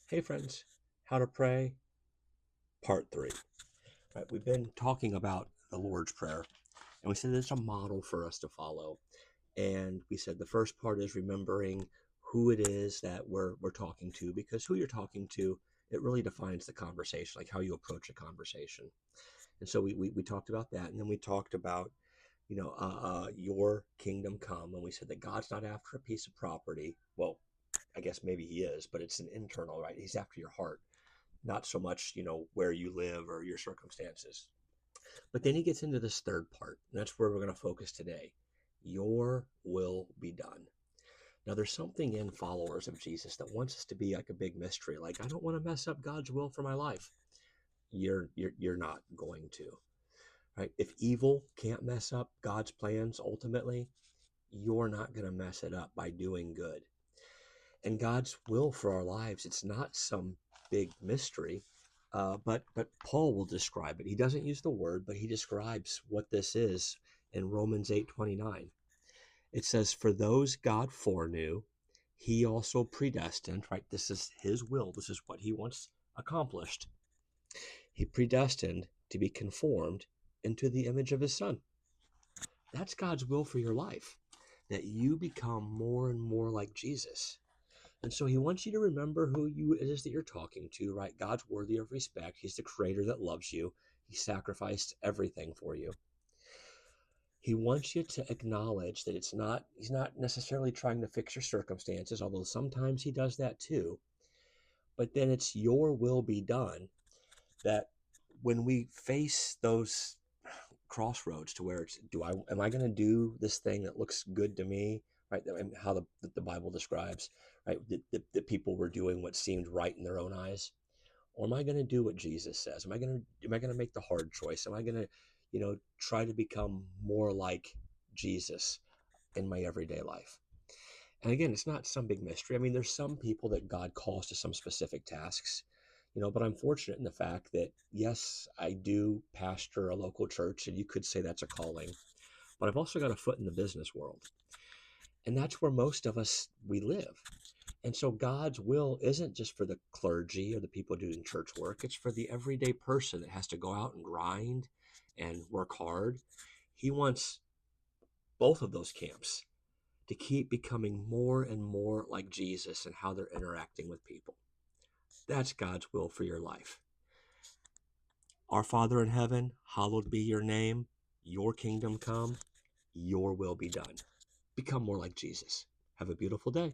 Hey friends, how to pray, part three. Right, we've been talking about the Lord's Prayer, and we said it's a model for us to follow. And we said the first part is remembering who it is that we're talking to, because who you're talking to, it really defines the conversation, like how you approach a conversation. And so we talked about that, and then we talked about your kingdom come, and we said that God's not after a piece of property. Well, I guess maybe he is, but it's an internal, right? He's after your heart, not so much, where you live or your circumstances. But then he gets into this third part, and that's where we're going to focus today. Your will be done. Now, there's something in followers of Jesus that wants us to be like a big mystery. Like, I don't want to mess up God's will for my life. You're not going to, right? If evil can't mess up God's plans ultimately, you're not going to mess it up by doing good. And God's will for our lives, it's not some big mystery, but Paul will describe it. He doesn't use the word, but he describes what this is in Romans 8:29. It says, "For those God foreknew, he also predestined," right? This is his will. This is what he wants accomplished. He predestined to be conformed into the image of his son. That's God's will for your life, that you become more and more like Jesus. And so he wants you to remember who it is that you're talking to, right? God's worthy of respect. He's the creator that loves you. He sacrificed everything for you. He wants you to acknowledge that he's not necessarily trying to fix your circumstances, although sometimes he does that too. But then it's your will be done, that when we face those crossroads to where it's, am I going to do this thing that looks good to me, right? And how the Bible describes, right, that people were doing what seemed right in their own eyes, or am I going to do what Jesus says? Am I going to make the hard choice? Am I going to, try to become more like Jesus in my everyday life? And again, it's not some big mystery. I mean, there's some people that God calls to some specific tasks, but I'm fortunate in the fact that, yes, I do pastor a local church, and you could say that's a calling, but I've also got a foot in the business world. And that's where most of us, we live. And so God's will isn't just for the clergy or the people doing church work. It's for the everyday person that has to go out and grind and work hard. He wants both of those camps to keep becoming more and more like Jesus and how they're interacting with people. That's God's will for your life. Our Father in heaven, hallowed be your name. Your kingdom come. Your will be done. Become more like Jesus. Have a beautiful day.